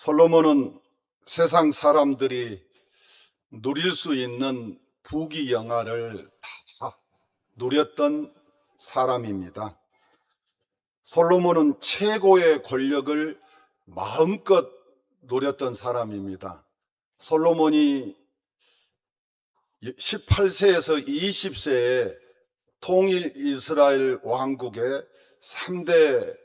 솔로몬은 세상 사람들이 누릴 수 있는 부귀영화를 다 누렸던 사람입니다. 솔로몬은 최고의 권력을 마음껏 누렸던 사람입니다. 솔로몬이 18세에서 20세에 통일 이스라엘 왕국의 3대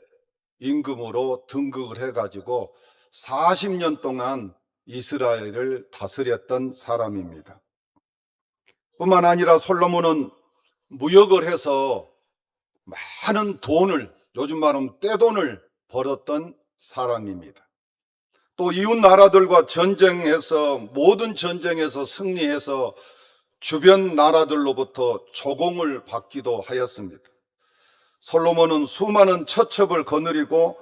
임금으로 등극을 해가지고 40년 동안 이스라엘을 다스렸던 사람입니다. 뿐만 아니라 솔로몬은 무역을 해서 많은 돈을, 요즘 말하면 떼돈을 벌었던 사람입니다. 또 이웃 나라들과 전쟁해서, 모든 전쟁에서 승리해서 주변 나라들로부터 조공을 받기도 하였습니다. 솔로몬은 수많은 처첩을 거느리고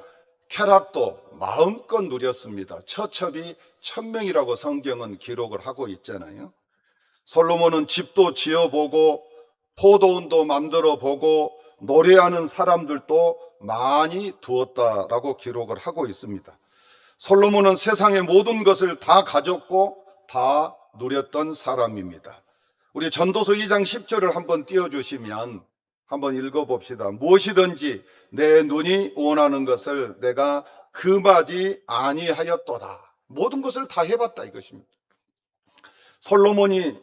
쾌락도 마음껏 누렸습니다. 처첩이 1000명이라고 성경은 기록을 하고 있잖아요. 솔로몬은 집도 지어보고 포도원도 만들어보고 노래하는 사람들도 많이 두었다라고 기록을 하고 있습니다. 솔로몬은 세상의 모든 것을 다 가졌고 다 누렸던 사람입니다. 우리 전도서 2장 10절을 한번 띄워주시면 한번 읽어봅시다. 무엇이든지 내 눈이 원하는 것을 내가 금하지 아니하였도다. 모든 것을 다 해봤다 이것입니다. 솔로몬이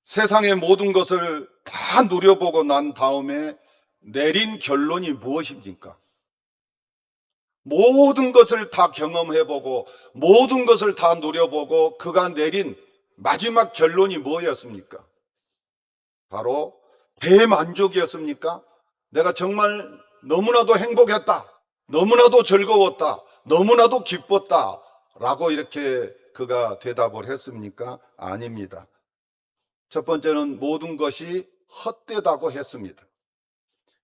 세상의 모든 것을 다 누려보고 난 다음에 내린 결론이 무엇입니까? 모든 것을 다 경험해보고 모든 것을 다 누려보고 그가 내린 마지막 결론이 뭐였습니까? 바로 대만족이었습니까? 내가 정말 너무나도 행복했다, 너무나도 즐거웠다, 너무나도 기뻤다 라고 이렇게 그가 대답을 했습니까? 아닙니다. 첫 번째는 모든 것이 헛되다고 했습니다.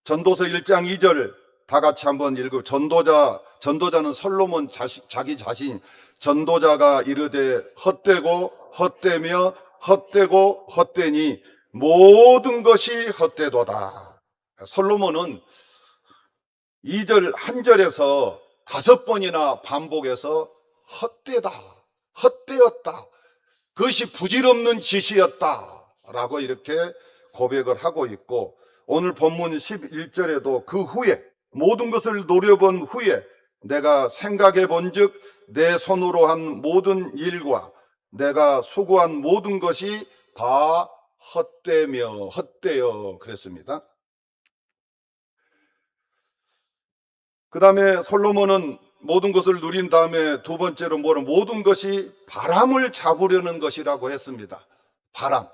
전도서 1장 2절 다 같이 한번 읽어. 전도자는 솔로몬 자기 자신, 전도자가 이르되 헛되고 헛되며 헛되고 헛되니 모든 것이 헛되도다. 솔로몬은 2절 한 절에서 5번이나 반복해서 헛되다, 헛되었다, 그것이 부질없는 짓이었다 라고 이렇게 고백을 하고 있고, 오늘 본문 11절에도 그 후에 모든 것을 노려본 후에 내가 생각해 본즉 내 손으로 한 모든 일과 내가 수고한 모든 것이 다 헛되며 헛되어 그랬습니다. 그 다음에 솔로몬은 모든 것을 누린 다음에 두 번째로 모든 것이 바람을 잡으려는 것이라고 했습니다. 바람.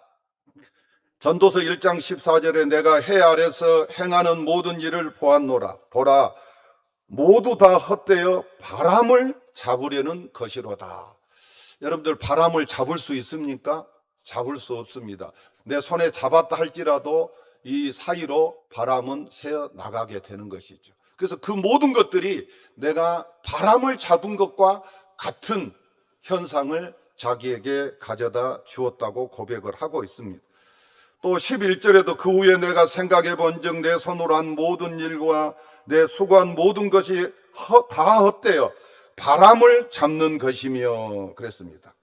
전도서 1장 14절에 내가 해 아래서 행하는 모든 일을 보았노라. 보라, 모두 다 헛되어 바람을 잡으려는 것이로다. 여러분들 바람을 잡을 수 있습니까? 잡을 수 없습니다. 내 손에 잡았다 할지라도 이 사이로 바람은 새어 나가게 되는 것이죠. 그래서 그 모든 것들이 내가 바람을 잡은 것과 같은 현상을 자기에게 가져다 주었다고 고백을 하고 있습니다. 또 11절에도 그 후에 내가 생각해 본즉 내 손으로 한 모든 일과 내 수고한 모든 것이 다 헛되어 바람을 잡는 것이며 그랬습니다.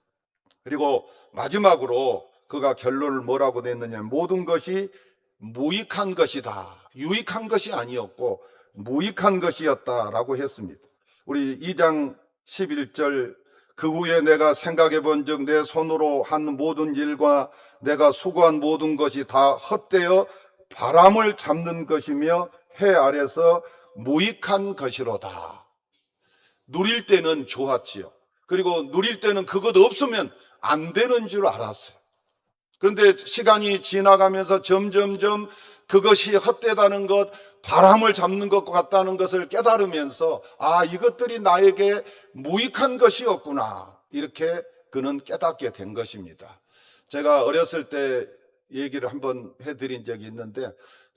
그리고 마지막으로 그가 결론을 뭐라고 냈느냐, 모든 것이 무익한 것이다, 유익한 것이 아니었고 무익한 것이었다라고 했습니다. 우리 2장 11절 그 후에 내가 생각해 본즉 내 손으로 한 모든 일과 내가 수고한 모든 것이 다 헛되어 바람을 잡는 것이며 해 아래서 무익한 것이로다. 누릴 때는 좋았지요. 그리고 누릴 때는 그것 없으면 안 되는 줄 알았어요. 그런데 시간이 지나가면서 점점점 그것이 헛되다는 것, 바람을 잡는 것 같다는 것을 깨달으면서 이것들이 나에게 무익한 것이었구나, 이렇게 그는 깨닫게 된 것입니다. 제가 어렸을 때 얘기를 한번 해드린 적이 있는데,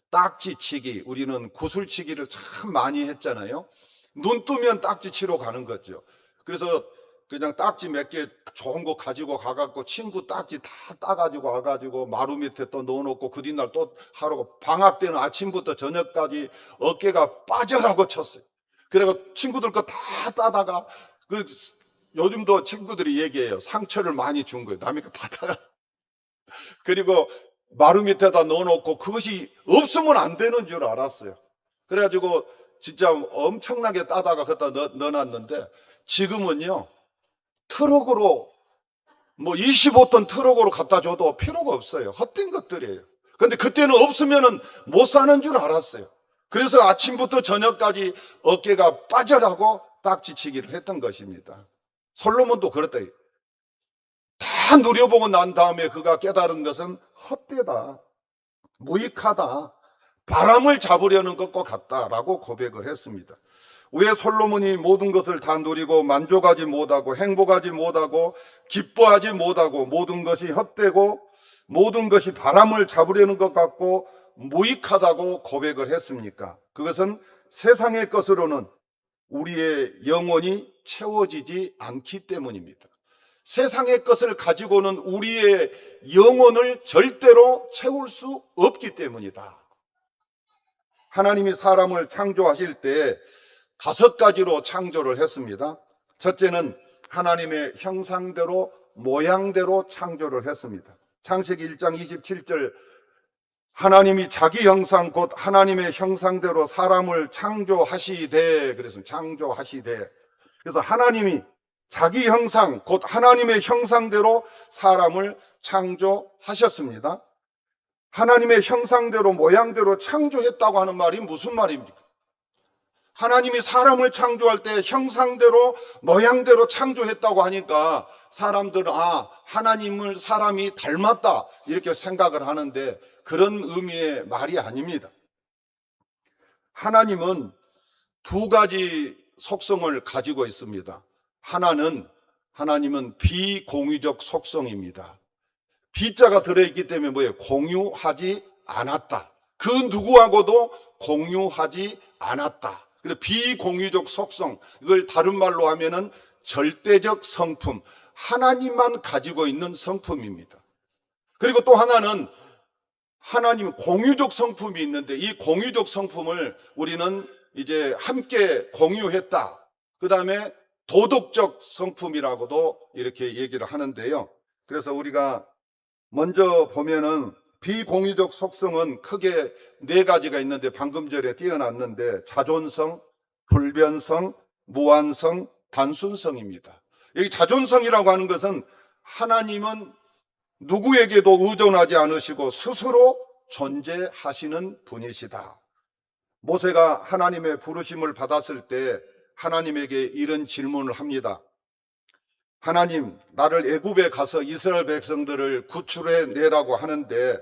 딱지치기, 우리는 구슬치기를 참 많이 했잖아요. 눈 뜨면 딱지치러 가는 거죠. 그래서 그냥 딱지 몇 개 좋은 거 가지고 가갖고 친구 딱지 다 따가지고 와가지고 마루 밑에 또 넣어놓고 그 뒷날 또 하루고, 방학 때는 아침부터 저녁까지 어깨가 빠져라고 쳤어요. 그래서 친구들 거 다 따다가 그 요즘도 친구들이 얘기해요. 상처를 많이 준 거예요. 남이 받아가. 그리고 마루 밑에다 넣어놓고 그것이 없으면 안 되는 줄 알았어요. 그래가지고 진짜 엄청나게 따다가 갖다 넣어놨는데, 지금은요, 트럭으로, 뭐 25톤 트럭으로 갖다 줘도 필요가 없어요. 헛된 것들이에요. 근데 그때는 없으면은 못 사는 줄 알았어요. 그래서 아침부터 저녁까지 어깨가 빠져라고 딱지치기를 했던 것입니다. 솔로몬도 그랬다. 다 누려보고 난 다음에 그가 깨달은 것은 헛되다, 무익하다, 바람을 잡으려는 것과 같다라고 고백을 했습니다. 왜 솔로몬이 모든 것을 다 누리고 만족하지 못하고 행복하지 못하고 기뻐하지 못하고 모든 것이 헛되고 모든 것이 바람을 잡으려는 것 같고 무익하다고 고백을 했습니까? 그것은 세상의 것으로는 우리의 영혼이 채워지지 않기 때문입니다. 세상의 것을 가지고는 우리의 영혼을 절대로 채울 수 없기 때문이다. 하나님이 사람을 창조하실 때 5가지로 창조를 했습니다. 첫째는 하나님의 형상대로 모양대로 창조를 했습니다. 창세기 1장 27절, 하나님이 자기 형상 곧 하나님의 형상대로 사람을 창조하시되, 그래서 창조하시되, 그래서 하나님이 자기 형상 곧 하나님의 형상대로 사람을 창조하셨습니다. 하나님의 형상대로 모양대로 창조했다고 하는 말이 무슨 말입니까? 하나님이 사람을 창조할 때 형상대로 모양대로 창조했다고 하니까 사람들은 하나님을 사람이 닮았다 이렇게 생각을 하는데, 그런 의미의 말이 아닙니다. 하나님은 2가지 속성을 가지고 있습니다. 하나님은 비공유적 속성입니다. 비자가 들어있기 때문에 뭐예요? 공유하지 않았다. 그 누구하고도 공유하지 않았다. 그래서 비공유적 속성, 이걸 다른 말로 하면은 절대적 성품, 하나님만 가지고 있는 성품입니다. 그리고 또 하나는 하나님 공유적 성품이 있는데, 이 공유적 성품을 우리는 이제 함께 공유했다. 그 다음에 도덕적 성품이라고도 이렇게 얘기를 하는데요. 그래서 우리가 먼저 보면은 비공유적 속성은 크게 4가지가 있는데, 방금 전에 띄어놨는데 자존성, 불변성, 무한성, 단순성입니다. 여기 자존성이라고 하는 것은 하나님은 누구에게도 의존하지 않으시고 스스로 존재하시는 분이시다. 모세가 하나님의 부르심을 받았을 때 하나님에게 이런 질문을 합니다. 하나님, 나를 애굽에 가서 이스라엘 백성들을 구출해 내라고 하는데,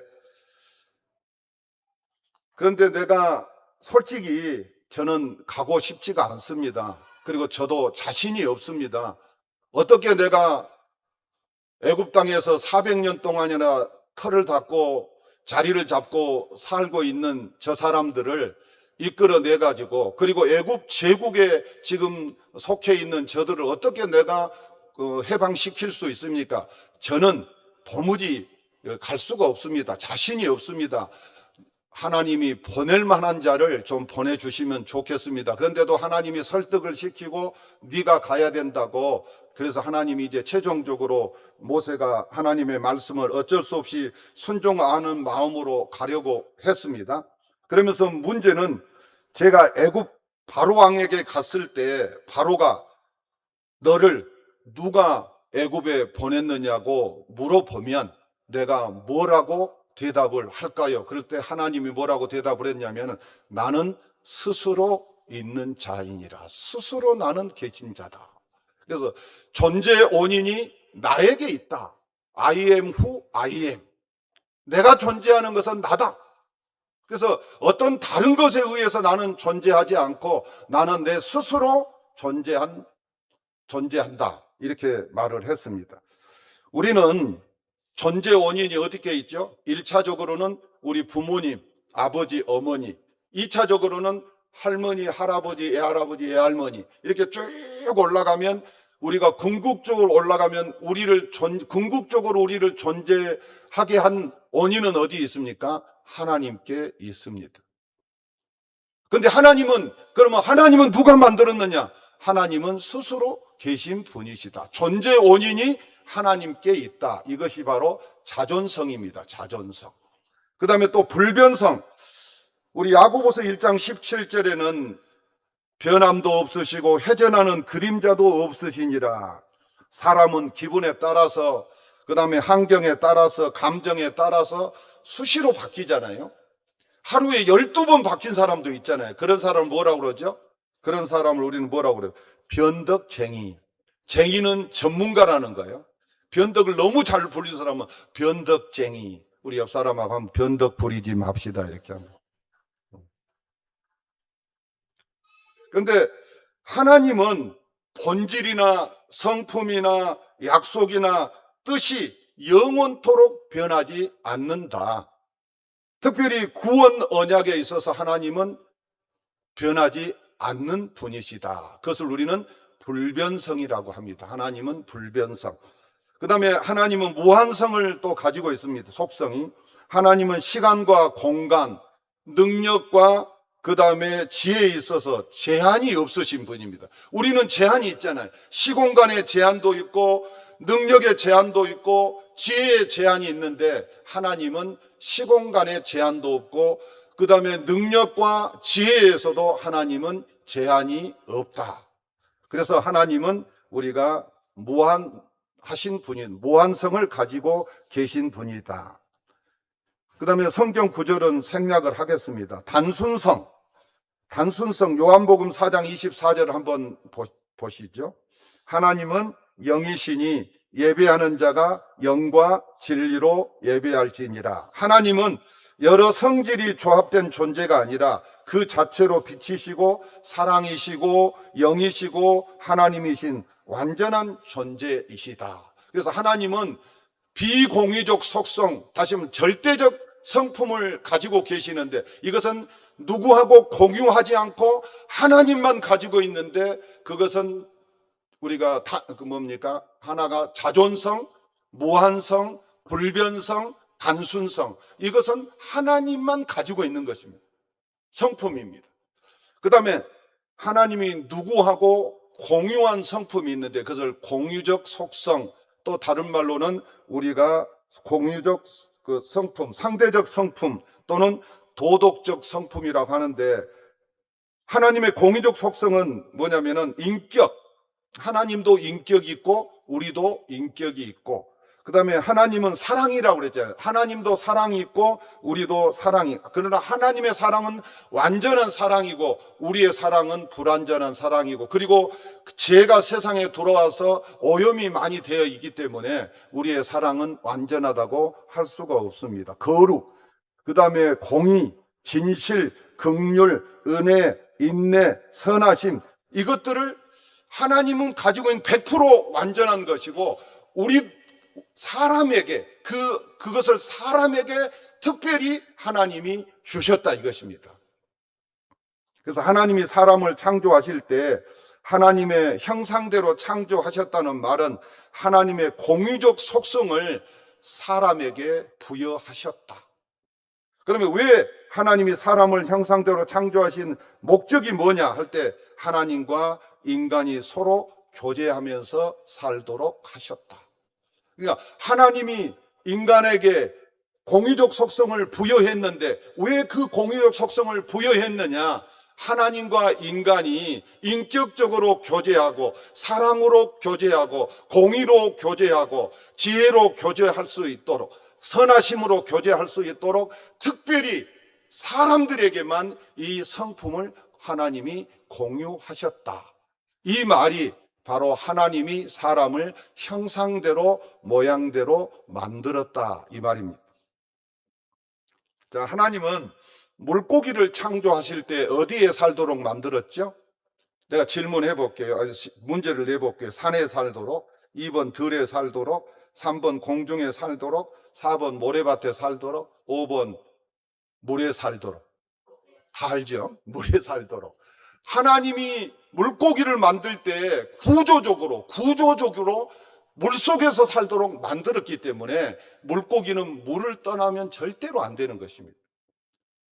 그런데 내가 솔직히 저는 가고 싶지가 않습니다. 그리고 저도 자신이 없습니다. 어떻게 내가 애굽 땅에서 400년 동안이나 털을 닦고 자리를 잡고 살고 있는 저 사람들을 이끌어내 가지고, 그리고 애굽 제국에 지금 속해 있는 저들을 어떻게 내가 해방시킬 수 있습니까? 저는 도무지 갈 수가 없습니다. 자신이 없습니다. 하나님이 보낼 만한 자를 좀 보내주시면 좋겠습니다. 그런데도 하나님이 설득을 시키고 네가 가야 된다고, 그래서 하나님이 이제 최종적으로 모세가 하나님의 말씀을 어쩔 수 없이 순종하는 마음으로 가려고 했습니다. 그러면서 문제는, 제가 애굽 바로 왕에게 갔을 때 바로가 너를 누가 애굽에 보냈느냐고 물어보면 내가 뭐라고 대답을 할까요? 그럴 때 하나님이 뭐라고 대답을 했냐면, 나는 스스로 있는 자이니라. 스스로 나는 계신 자다. 그래서 존재의 원인이 나에게 있다. I am who I am. 내가 존재하는 것은 나다. 그래서 어떤 다른 것에 의해서 나는 존재하지 않고 나는 내 스스로 존재한다. 이렇게 말을 했습니다. 우리는 존재 원인이 어떻게 있죠? 1차적으로는 우리 부모님, 아버지, 어머니. 2차적으로는 할머니, 할아버지, 애할아버지, 애할머니. 이렇게 쭉 올라가면, 우리가 궁극적으로 올라가면 궁극적으로 우리를 존재하게 한 원인은 어디에 있습니까? 하나님께 있습니다. 그런데 그러면 하나님은 누가 만들었느냐? 하나님은 스스로 계신 분이시다. 존재 원인이 하나님께 있다. 이것이 바로 자존성입니다. 자존성. 그 다음에 또 불변성. 우리 야고보서 1장 17절에는 변함도 없으시고 회전하는 그림자도 없으시니라. 사람은 기분에 따라서, 그 다음에 환경에 따라서, 감정에 따라서 수시로 바뀌잖아요. 하루에 12번 바뀐 사람도 있잖아요. 그런 사람을 뭐라고 그러죠? 그런 사람을 우리는 뭐라고 그래요? 변덕쟁이. 쟁이는 전문가라는 거예요. 변덕을 너무 잘 부리는 사람은 변덕쟁이. 우리 옆 사람하고 한번 변덕 부리지 맙시다. 이렇게 하면. 그런데 하나님은 본질이나 성품이나 약속이나 뜻이 영원토록 변하지 않는다. 특별히 구원 언약에 있어서 하나님은 변하지 않는 분이시다. 그것을 우리는 불변성이라고 합니다. 하나님은 불변성. 그 다음에 하나님은 무한성을 또 가지고 있습니다. 속성이. 하나님은 시간과 공간, 능력과 그 다음에 지혜에 있어서 제한이 없으신 분입니다. 우리는 제한이 있잖아요. 시공간의 제한도 있고 능력의 제한도 있고 지혜의 제한이 있는데 하나님은 시공간의 제한도 없고 그 다음에 능력과 지혜에서도 하나님은 제한이 없다. 그래서 하나님은 우리가 무한하신 분인, 무한성을 가지고 계신 분이다. 그 다음에 성경 구절은 생략을 하겠습니다. 단순성, 요한복음 4장 24절을 한번 보시죠. 하나님은 영이시니 예배하는 자가 영과 진리로 예배할지니라. 하나님은 여러 성질이 조합된 존재가 아니라 그 자체로 빛이시고 사랑이시고 영이시고 하나님이신 완전한 존재이시다. 그래서 하나님은 비공유적 속성, 다시 말하면 절대적 성품을 가지고 계시는데 이것은 누구하고 공유하지 않고 하나님만 가지고 있는데 그것은 우리가 뭡니까? 하나가 자존성, 무한성, 불변성, 단순성. 이것은 하나님만 가지고 있는 것입니다. 성품입니다. 그 다음에 하나님이 누구하고 공유한 성품이 있는데 그것을 공유적 속성, 또 다른 말로는 우리가 공유적 그 성품, 상대적 성품 또는 도덕적 성품이라고 하는데 하나님의 공유적 속성은 뭐냐면은 인격. 하나님도 인격이 있고 우리도 인격이 있고 그 다음에 하나님은 사랑이라고 그랬잖아요. 하나님도 사랑이 있고 우리도 사랑이. 그러나 하나님의 사랑은 완전한 사랑이고 우리의 사랑은 불완전한 사랑이고 그리고 죄가 세상에 들어와서 오염이 많이 되어 있기 때문에 우리의 사랑은 완전하다고 할 수가 없습니다. 거룩, 그 다음에 공의, 진실, 긍휼, 은혜, 인내, 선하심 이것들을 하나님은 가지고 있는 100% 완전한 것이고 우리 사람에게 그것을 사람에게 특별히 하나님이 주셨다 이것입니다. 그래서 하나님이 사람을 창조하실 때 하나님의 형상대로 창조하셨다는 말은 하나님의 공유적 속성을 사람에게 부여하셨다. 그러면 왜 하나님이 사람을 형상대로 창조하신 목적이 뭐냐 할 때 하나님과 인간이 서로 교제하면서 살도록 하셨다. 그러니까 하나님이 인간에게 공유적 속성을 부여했는데 왜 그 공유적 속성을 부여했느냐? 하나님과 인간이 인격적으로 교제하고 사랑으로 교제하고 공의로 교제하고 지혜로 교제할 수 있도록 선하심으로 교제할 수 있도록 특별히 사람들에게만 이 성품을 하나님이 공유하셨다. 이 말이 바로 하나님이 사람을 형상대로 모양대로 만들었다 이 말입니다. 자, 하나님은 물고기를 창조하실 때 어디에 살도록 만들었죠? 내가 질문해 볼게요. 문제를 내볼게요. 산에 살도록, 2번 들에 살도록, 3번 공중에 살도록, 4번 모래밭에 살도록, 5번 물에 살도록. 다 알죠? 물에 살도록. 하나님이 물고기를 만들 때 구조적으로 물속에서 살도록 만들었기 때문에 물고기는 물을 떠나면 절대로 안 되는 것입니다.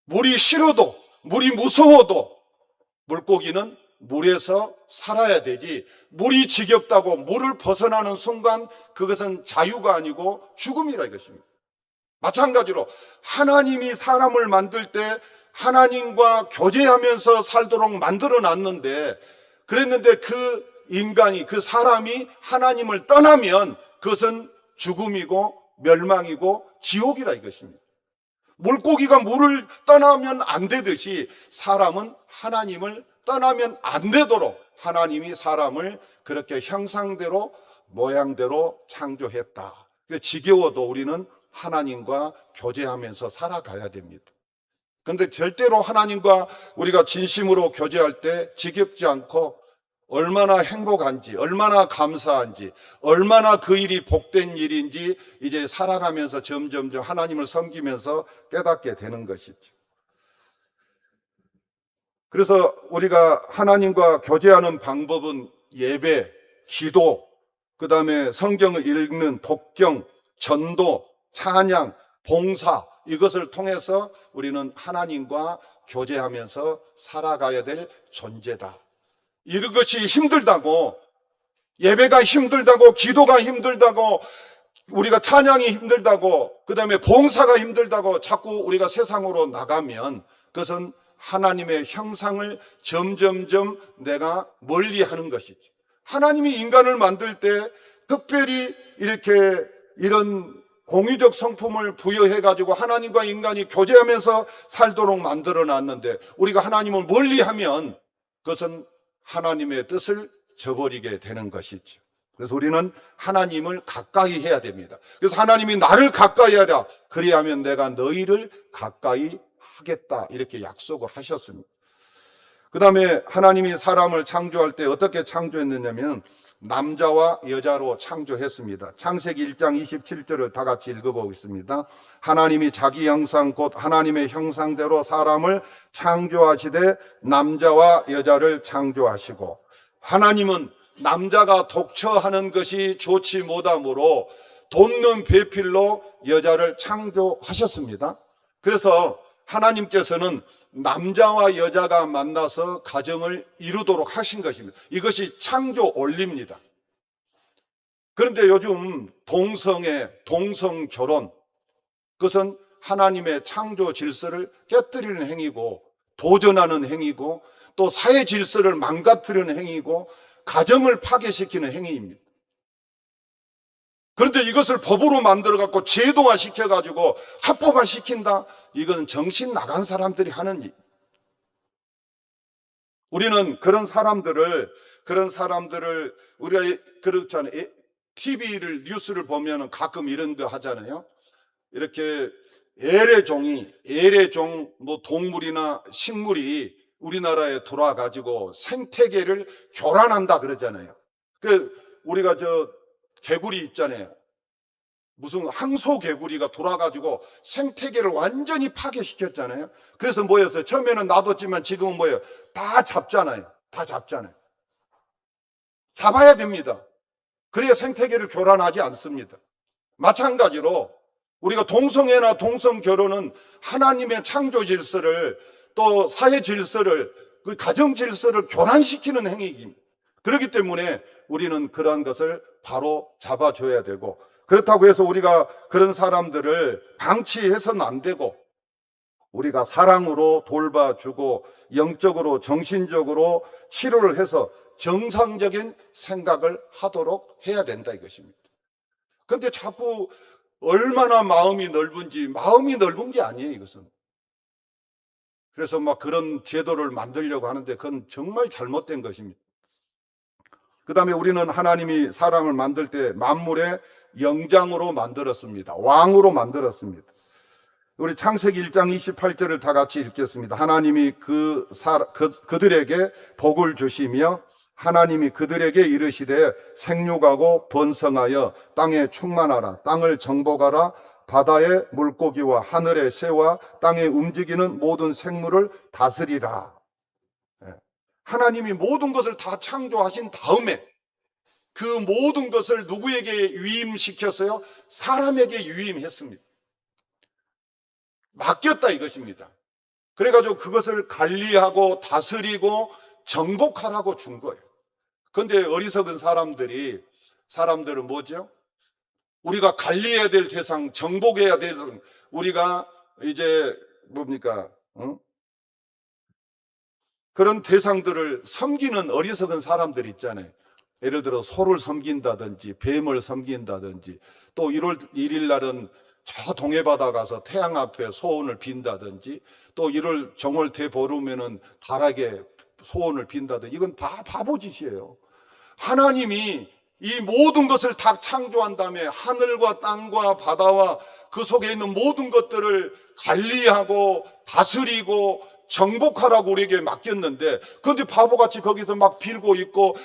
물이 싫어도 물이 무서워도 물고기는 물에서 살아야 되지, 물이 지겹다고 물을 벗어나는 순간 그것은 자유가 아니고 죽음이라 이것입니다. 마찬가지로 하나님이 사람을 만들 때 하나님과 교제하면서 살도록 만들어 놨는데, 그랬는데 그 인간이, 그 사람이 하나님을 떠나면 그것은 죽음이고 멸망이고 지옥이라 이것입니다. 물고기가 물을 떠나면 안 되듯이 사람은 하나님을 떠나면 안 되도록 하나님이 사람을 그렇게 형상대로 모양대로 창조했다. 지겨워도 우리는 하나님과 교제하면서 살아가야 됩니다. 그런데 절대로 하나님과 우리가 진심으로 교제할 때 지겹지 않고 얼마나 행복한지, 얼마나 감사한지, 얼마나 그 일이 복된 일인지 이제 살아가면서 점점점 하나님을 섬기면서 깨닫게 되는 것이죠. 그래서 우리가 하나님과 교제하는 방법은 예배, 기도, 그 다음에 성경을 읽는 독경, 전도, 찬양, 봉사, 이것을 통해서 우리는 하나님과 교제하면서 살아가야 될 존재다. 이것이 힘들다고, 예배가 힘들다고, 기도가 힘들다고, 우리가 찬양이 힘들다고, 그 다음에 봉사가 힘들다고 자꾸 우리가 세상으로 나가면 그것은 하나님의 형상을 점점점 내가 멀리하는 것이죠. 하나님이 인간을 만들 때 특별히 이렇게 이런 공유적 성품을 부여해가지고 하나님과 인간이 교제하면서 살도록 만들어 놨는데, 우리가 하나님을 멀리하면 그것은 하나님의 뜻을 저버리게 되는 것이죠. 그래서 우리는 하나님을 가까이 해야 됩니다. 그래서 하나님이 나를 가까이 하라, 그리하면 내가 너희를 가까이 하겠다, 이렇게 약속을 하셨습니다. 그 다음에 하나님이 사람을 창조할 때 어떻게 창조했느냐면 남자와 여자로 창조했습니다. 창세기 1장 27절을 다 같이 읽어보겠습니다. 하나님이 자기 형상 곧 하나님의 형상대로 사람을 창조하시되 남자와 여자를 창조하시고, 하나님은 남자가 독처하는 것이 좋지 못하므로 돕는 배필로 여자를 창조하셨습니다. 그래서 하나님께서는 남자와 여자가 만나서 가정을 이루도록 하신 것입니다. 이것이 창조 원리입니다. 그런데 요즘 동성애, 동성결혼, 그것은 하나님의 창조 질서를 깨뜨리는 행위고, 도전하는 행위고, 또 사회 질서를 망가뜨리는 행위고, 가정을 파괴시키는 행위입니다. 그런데 이것을 법으로 만들어갖고 제도화 시켜가지고 합법화 시킨다? 이건 정신 나간 사람들이 하는 일. 우리는 그런 사람들을 우리가 그렇잖아요. TV를, 뉴스를 보면 가끔 이런 거 하잖아요. 이렇게 애래종, 뭐 동물이나 식물이 우리나라에 들어와가지고 생태계를 교란한다 그러잖아요. 그 우리가 개구리 있잖아요. 무슨 항소개구리가 돌아가지고 생태계를 완전히 파괴시켰잖아요. 그래서 뭐였어요? 처음에는 놔뒀지만 지금은 뭐예요? 다 잡잖아요. 잡아야 됩니다. 그래야 생태계를 교란하지 않습니다. 마찬가지로 우리가 동성애나 동성결혼은 하나님의 창조 질서를, 또 사회 질서를, 그 가정 질서를 교란시키는 행위입니다. 그렇기 때문에 우리는 그러한 것을 바로 잡아줘야 되고, 그렇다고 해서 우리가 그런 사람들을 방치해서는 안 되고, 우리가 사랑으로 돌봐주고 영적으로 정신적으로 치료를 해서 정상적인 생각을 하도록 해야 된다 이것입니다. 그런데 자꾸 얼마나 마음이 넓은지, 마음이 넓은 게 아니에요 이것은. 그래서 막 그런 제도를 만들려고 하는데 그건 정말 잘못된 것입니다. 그 다음에 우리는 하나님이 사람을 만들 때 만물의 영장으로 만들었습니다. 왕으로 만들었습니다. 우리 창세기 1장 28절을 다 같이 읽겠습니다. 하나님이 그들에게 복을 주시며 하나님이 그들에게 이르시되 생육하고 번성하여 땅에 충만하라. 땅을 정복하라. 바다의 물고기와 하늘의 새와 땅에 움직이는 모든 생물을 다스리라. 하나님이 모든 것을 다 창조하신 다음에 그 모든 것을 누구에게 위임시켰어요? 사람에게 위임했습니다. 맡겼다 이것입니다. 그래가지고 그것을 관리하고 다스리고 정복하라고 준 거예요. 그런데 어리석은 사람들은 뭐죠? 우리가 관리해야 될 대상, 정복해야 될 대상, 우리가 이제 뭡니까? 그런 대상들을 섬기는 어리석은 사람들 있잖아요. 예를 들어 소를 섬긴다든지 뱀을 섬긴다든지, 또 1월 1일 날은 저 동해바다 가서 태양 앞에 소원을 빈다든지, 또 1월 정월 대보름에는 달에게 소원을 빈다든지, 이건 바보짓이에요. 하나님이 이 모든 것을 다 창조한 다음에 하늘과 땅과 바다와 그 속에 있는 모든 것들을 관리하고 다스리고 정복하라고 우리에게 맡겼는데, 그런데 바보같이 거기서 막 빌고 있고,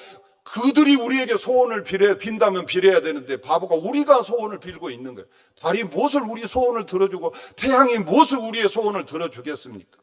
그들이 우리에게 소원을 빈다면 빌어야 되는데 바보가 우리가 소원을 빌고 있는 거예요. 달이 무엇을 우리 소원을 들어주고 태양이 무엇을 우리의 소원을 들어주겠습니까?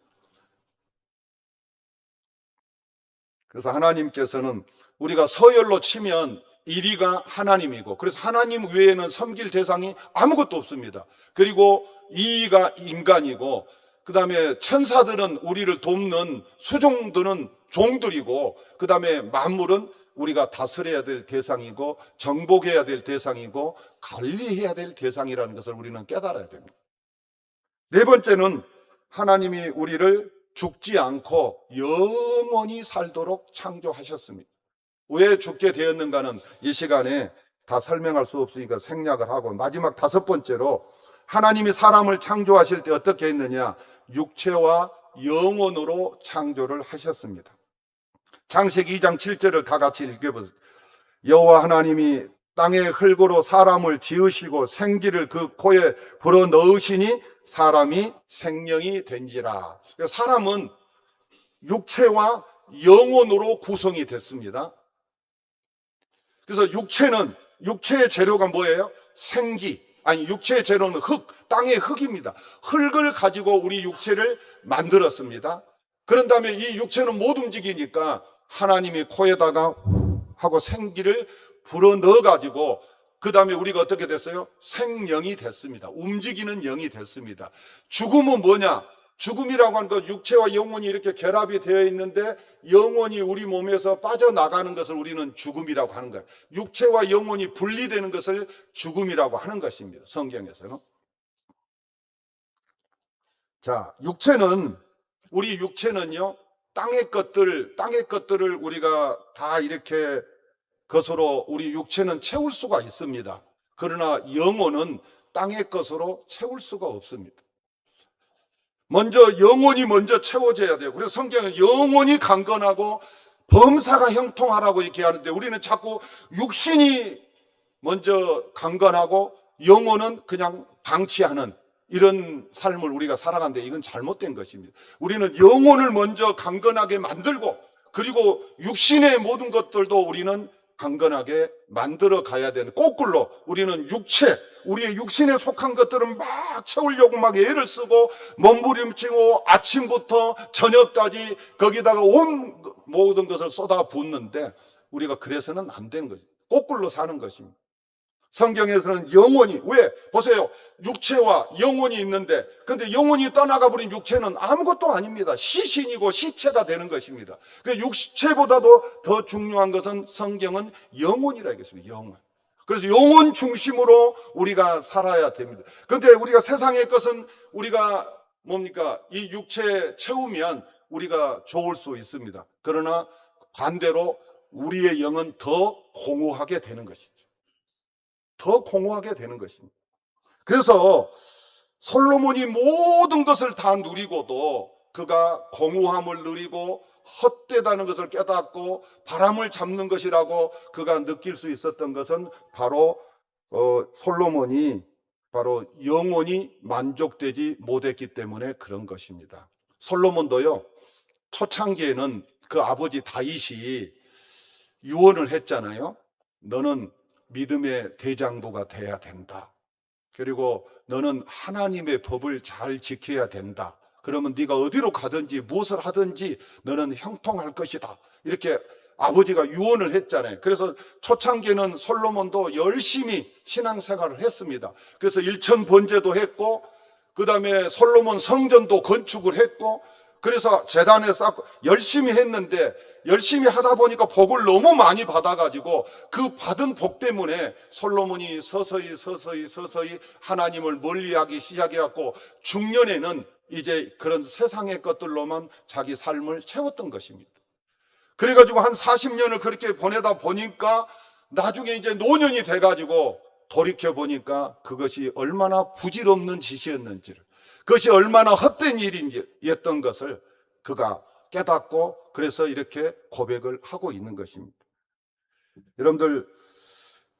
그래서 하나님께서는 우리가 서열로 치면 1위가 하나님이고, 그래서 하나님 외에는 섬길 대상이 아무것도 없습니다. 그리고 2위가 인간이고, 그 다음에 천사들은 우리를 돕는 수종들은 종들이고, 그 다음에 만물은 우리가 다스려야 될 대상이고 정복해야 될 대상이고 관리해야 될 대상이라는 것을 우리는 깨달아야 됩니다. 네 번째는 하나님이 우리를 죽지 않고 영원히 살도록 창조하셨습니다. 왜 죽게 되었는가는 이 시간에 다 설명할 수 없으니까 생략을 하고, 마지막 5번째로 하나님이 사람을 창조하실 때 어떻게 했느냐? 육체와 영혼으로 창조를 하셨습니다. 창세기 2장 7절을 다 같이 읽어보세요. 여호와 하나님이 땅의 흙으로 사람을 지으시고 생기를 그 코에 불어넣으시니 사람이 생명이 된지라. 사람은 육체와 영혼으로 구성이 됐습니다. 그래서 육체의 재료가 뭐예요? 육체의 재료는 땅의 흙입니다. 흙을 가지고 우리 육체를 만들었습니다. 그런 다음에 이 육체는 못 움직이니까 하나님이 코에다가 하고 생기를 불어넣어 가지고, 그 다음에 우리가 어떻게 됐어요? 생명이 됐습니다. 움직이는 영이 됐습니다. 죽음은 뭐냐? 죽음이라고 하는 것, 육체와 영혼이 이렇게 결합이 되어 있는데 영혼이 우리 몸에서 빠져나가는 것을 우리는 죽음이라고 하는 거예요. 육체와 영혼이 분리되는 것을 죽음이라고 하는 것입니다. 성경에서는. 자, 우리 육체는요, 땅의 것들을 우리가 다 이렇게 것으로 우리 육체는 채울 수가 있습니다. 그러나 영혼은 땅의 것으로 채울 수가 없습니다. 영혼이 먼저 채워져야 돼요. 그래서 성경은 영혼이 강건하고 범사가 형통하라고 이렇게 하는데, 우리는 자꾸 육신이 먼저 강건하고 영혼은 그냥 방치하는 이런 삶을 우리가 살아가는데, 이건 잘못된 것입니다. 우리는 영혼을 먼저 강건하게 만들고, 그리고 육신의 모든 것들도 우리는 강건하게 만들어 가야 되는, 거꾸로 우리는 우리의 육신에 속한 것들은 막 채우려고 막 애를 쓰고 몸부림치고 아침부터 저녁까지 거기다가 온 모든 것을 쏟아 붓는데, 우리가 그래서는 안 되는 거죠. 거꾸로 사는 것입니다. 성경에서는 영혼이, 왜? 보세요. 육체와 영혼이 있는데, 근데 영혼이 떠나가 버린 육체는 아무것도 아닙니다. 시신이고 시체가 되는 것입니다. 육체보다도 더 중요한 것은 성경은 영혼이라 했습니다. 영혼. 그래서 영혼 중심으로 우리가 살아야 됩니다. 그런데 우리가 세상의 것은 우리가 뭡니까? 이 육체 채우면 우리가 좋을 수 있습니다. 그러나 반대로 우리의 영은 더 공허하게 되는 것이죠. 더 공허하게 되는 것입니다. 그래서 솔로몬이 모든 것을 다 누리고도 그가 공허함을 누리고 헛되다는 것을 깨닫고 바람을 잡는 것이라고 그가 느낄 수 있었던 것은 바로 솔로몬이 바로 영혼이 만족되지 못했기 때문에 그런 것입니다. 솔로몬도요, 초창기에는 그 아버지 다윗이 유언을 했잖아요. 너는 믿음의 대장부가 돼야 된다. 그리고 너는 하나님의 법을 잘 지켜야 된다. 그러면 네가 어디로 가든지 무엇을 하든지 너는 형통할 것이다. 이렇게 아버지가 유언을 했잖아요. 그래서 초창기에는 솔로몬도 열심히 신앙생활을 했습니다. 그래서 일천 번제도 했고, 그 다음에 솔로몬 성전도 건축을 했고, 그래서 제단을 쌓고 열심히 했는데 열심히 하다 보니까 복을 너무 많이 받아가지고 그 받은 복 때문에 솔로몬이 서서히 하나님을 멀리하기 시작해갖고 중년에는 이제 그런 세상의 것들로만 자기 삶을 채웠던 것입니다. 그래가지고 한 40년을 그렇게 보내다 보니까 나중에 이제 노년이 돼가지고 돌이켜 보니까 그것이 얼마나 부질없는 짓이었는지를, 그것이 얼마나 헛된 일이었던 것을 그가 깨닫고 그래서 이렇게 고백을 하고 있는 것입니다. 여러분들,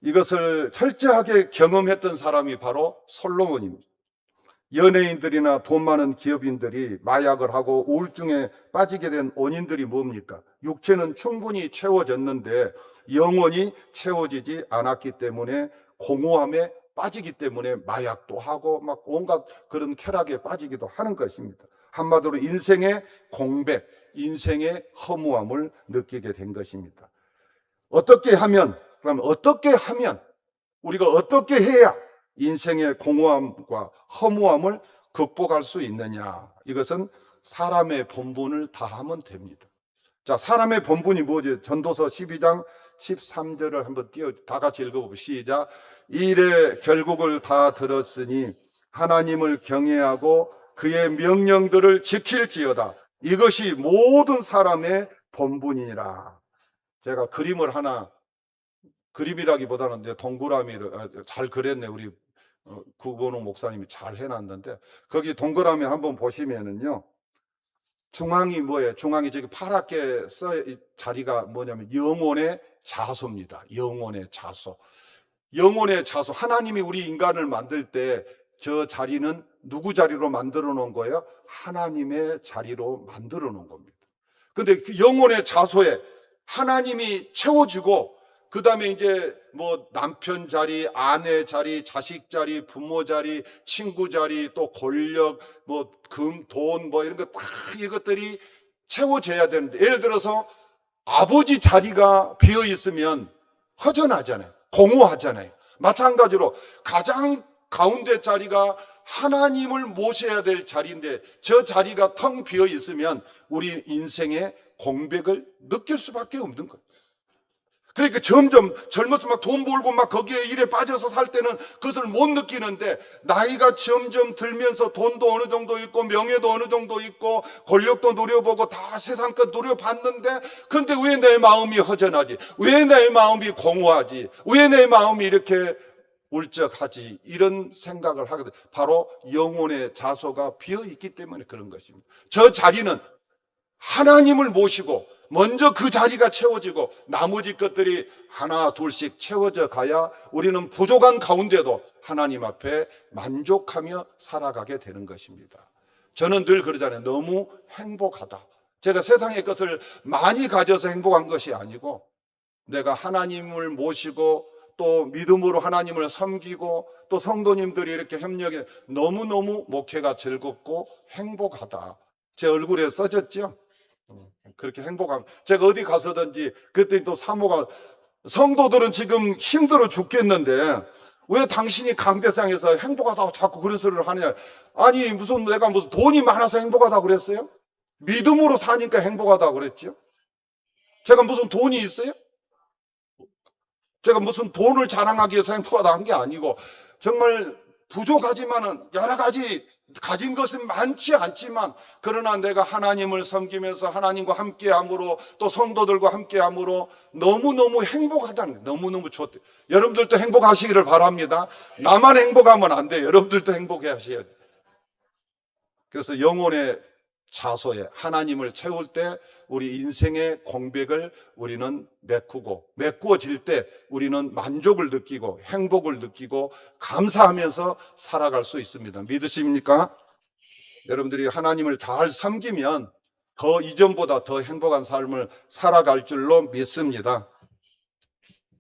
이것을 철저하게 경험했던 사람이 바로 솔로몬입니다. 연예인들이나 돈 많은 기업인들이 마약을 하고 우울증에 빠지게 된 원인들이 뭡니까? 육체는 충분히 채워졌는데 영혼이 채워지지 않았기 때문에 공허함에 빠지기 때문에 마약도 하고 막 온갖 그런 쾌락에 빠지기도 하는 것입니다. 한마디로 인생의 공백, 인생의 허무함을 느끼게 된 것입니다. 그러면 어떻게 하면, 우리가 어떻게 해야 인생의 공허함과 허무함을 극복할 수 있느냐? 이것은 사람의 본분을 다하면 됩니다. 자, 사람의 본분이 뭐지? 전도서 12장 13절을 한번 다 같이 읽어보고 시작. 이 일의 결국을 다 들었으니 하나님을 경외하고 그의 명령들을 지킬지어다. 이것이 모든 사람의 본분이니라. 제가 그림을 하나, 그림이라기보다는 이제 동그라미를 잘 그렸네. 우리 구본호 목사님이 잘 해놨는데, 거기 동그라미 한번 보시면은요, 중앙이 뭐예요? 중앙이 저기 파랗게 자리가 뭐냐면 영혼의 자소입니다. 영혼의 자소. 영혼의 자소. 하나님이 우리 인간을 만들 때 저 자리는 누구 자리로 만들어 놓은 거예요? 하나님의 자리로 만들어 놓은 겁니다. 근데 그 영혼의 자소에 하나님이 채워주고, 그 다음에 이제 뭐 남편 자리, 아내 자리, 자식 자리, 부모 자리, 친구 자리, 또 권력, 뭐 금, 돈, 뭐 이런 거 다 이것들이 채워져야 되는데, 예를 들어서 아버지 자리가 비어 있으면 허전하잖아요. 공허하잖아요. 마찬가지로 가장 가운데 자리가 하나님을 모셔야 될 자리인데 저 자리가 텅 비어 있으면 우리 인생의 공백을 느낄 수밖에 없는 거예요. 그러니까 점점 젊어서 막 돈 벌고 막 거기에 일에 빠져서 살 때는 그것을 못 느끼는데, 나이가 점점 들면서 돈도 어느 정도 있고 명예도 어느 정도 있고 권력도 누려보고 다 세상 것 누려봤는데, 근데 왜 내 마음이 허전하지? 왜 내 마음이 공허하지? 왜 내 마음이 이렇게 울적하지? 이런 생각을 하게 돼. 바로 영혼의 자소가 비어 있기 때문에 그런 것입니다. 저 자리는 하나님을 모시고 먼저 그 자리가 채워지고 나머지 것들이 하나 둘씩 채워져 가야 우리는 부족한 가운데도 하나님 앞에 만족하며 살아가게 되는 것입니다. 저는 늘 그러잖아요. 너무 행복하다. 제가 세상의 것을 많이 가져서 행복한 것이 아니고, 내가 하나님을 모시고 또 믿음으로 하나님을 섬기고 또 성도님들이 이렇게 협력해 너무너무 목회가 즐겁고 행복하다. 제 얼굴에 써졌죠? 그렇게 행복함. 제가 어디 가서든지 그랬더니 또 사모가, 성도들은 지금 힘들어 죽겠는데 왜 당신이 강대상에서 행복하다고 자꾸 그런 소리를 하느냐. 아니 무슨 내가 무슨 돈이 많아서 행복하다고 그랬어요? 믿음으로 사니까 행복하다고 그랬죠. 제가 무슨 돈이 있어요? 제가 무슨 돈을 자랑하기 위해서 행복하다 한 게 아니고, 정말 부족하지만은 여러 가지 가진 것은 많지 않지만, 그러나 내가 하나님을 섬기면서 하나님과 함께함으로 또 성도들과 함께함으로 너무너무 행복하다는 거예요. 너무너무 좋대. 여러분들도 행복하시기를 바랍니다. 나만 행복하면 안 돼요. 여러분들도 행복해 하셔야 돼요. 그래서 영혼의 자소에 하나님을 채울 때 우리 인생의 공백을 우리는 메꾸어질 때 우리는 만족을 느끼고 행복을 느끼고 감사하면서 살아갈 수 있습니다. 믿으십니까? 여러분들이 하나님을 잘 섬기면 더 이전보다 더 행복한 삶을 살아갈 줄로 믿습니다.